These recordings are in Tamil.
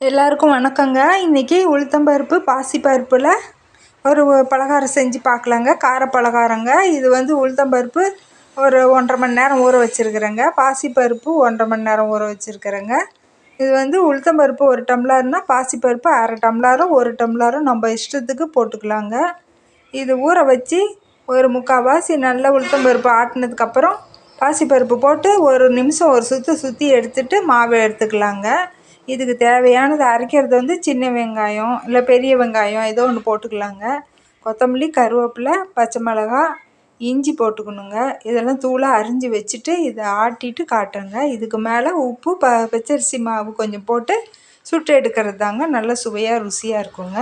எல்லாருக்கும் வணக்கங்க. இன்றைக்கி உளுத்தம்பருப்பு பாசிப்பருப்பில் ஒரு பலகாரம் செஞ்சு பார்க்கலாங்க. கார பலகாரங்க. இது உளுத்தம்பருப்பு ஒரு 1.5 மணி நேரம் ஊற வச்சுருக்குறேங்க. பாசிப்பருப்பு 1.5 மணி நேரம் ஊற வச்சுருக்குறேங்க. இது உளுத்தம்பருப்பு 1 டம்ளர்னால் பாசிப்பருப்பு அரை டம்ளரும் 1 டம்ளரும் நம்ம இஷ்டத்துக்கு போட்டுக்கலாங்க. இது ஊற வச்சு ஒரு 3/4 வாசி நல்லா உளுத்தம்பருப்பு ஆட்டினதுக்கப்புறம் பாசிப்பருப்பு போட்டு ஒரு நிமிஷம் ஒரு சுற்றி எடுத்துகிட்டு மாவை எடுத்துக்கலாங்க. இதுக்கு தேவையானது அரைக்கிறது சின்ன வெங்காயம் இல்லை பெரிய வெங்காயம் ஏதோ ஒன்று போட்டுக்கலாங்க. கொத்தமல்லி, கருவேப்பிலை, பச்சை மிளகா, இஞ்சி போட்டுக்கணுங்க. இதெல்லாம் தூளாக அரிஞ்சு வச்சுட்டு இதை ஆட்டிட்டு காட்டுங்க. இதுக்கு மேலே உப்பு பச்சரிசி மாவு கொஞ்சம் போட்டு சுட்டு எடுக்கிறது தாங்க நல்ல சுவையாக ருசியாக இருக்குங்க.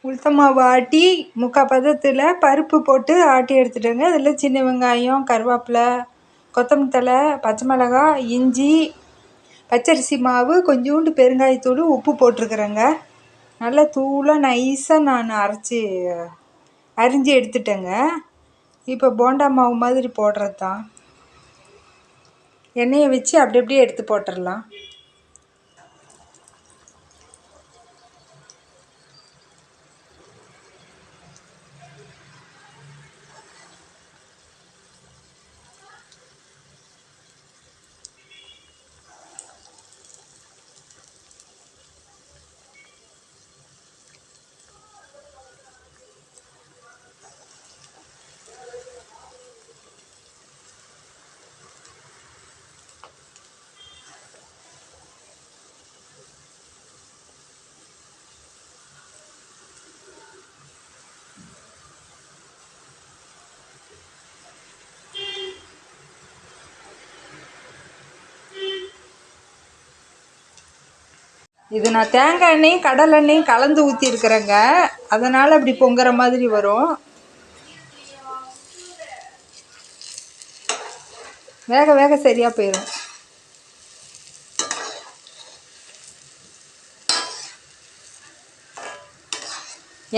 உளுத்த மாவு ஆட்டி 3/4 பதத்தில் பருப்பு போட்டு ஆட்டி எடுத்துட்டேங்க. இதில் சின்ன வெங்காயம், கருவேப்பிலை, கொத்தமல்லி தழை, பச்சை மிளகா, இஞ்சி, பச்சரிசி மாவு, கொஞ்சோண்டு பெருங்காயத்தூள், உப்பு போட்டிருக்குறேங்க. நல்லா தூளாக நைஸாக நான் அரிஞ்சு எடுத்துட்டேங்க. இப்போ போண்டா மாவு மாதிரி போடுறது தான். எண்ணெயை வச்சு அப்படி அப்படியே எடுத்து போட்டுடலாம். இது நான் தேங்காய் எண்ணெயும் கடலை எண்ணெயும் கலந்து ஊற்றிருக்கிறேங்க. அதனால் அப்படி பொங்குற மாதிரி வரும். வேக வேக சரியாக போயிடும்.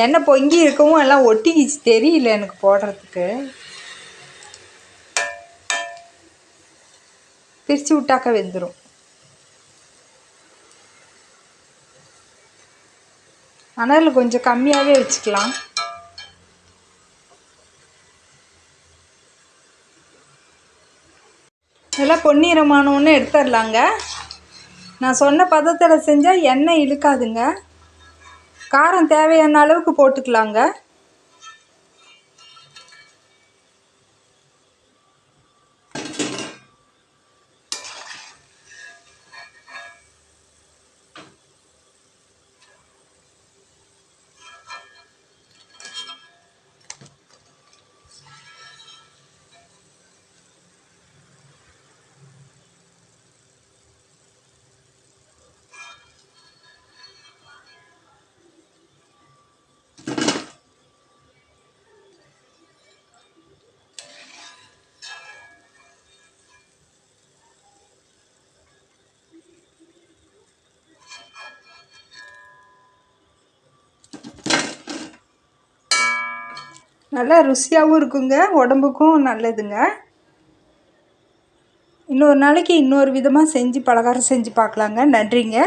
எண்ணெய் பொங்கி இருக்கவும் எல்லாம் ஒட்டிக்கிச்சு, தெரியல எனக்கு போடுறதுக்கு. பிரித்து விட்டாக்க வெந்துடும். அனல் கொஞ்சம் கம்மியாகவே வச்சுக்கலாம். இதெல்லாம் பொன்னிறமானோன்னு எடுத்துடலாங்க. நான் சொன்ன பதத்தில் செஞ்சால் எண்ணெய் இழுக்காதுங்க. காரம் தேவையான அளவுக்கு போட்டுக்கலாங்க. நல்லா ருசியாகவும் இருக்குங்க, உடம்புக்கும் நல்லதுங்க. இன்னொரு நாளைக்கு இன்னொரு விதமாக பலகாரம் செஞ்சு பார்க்கலாங்க. நன்றிங்க.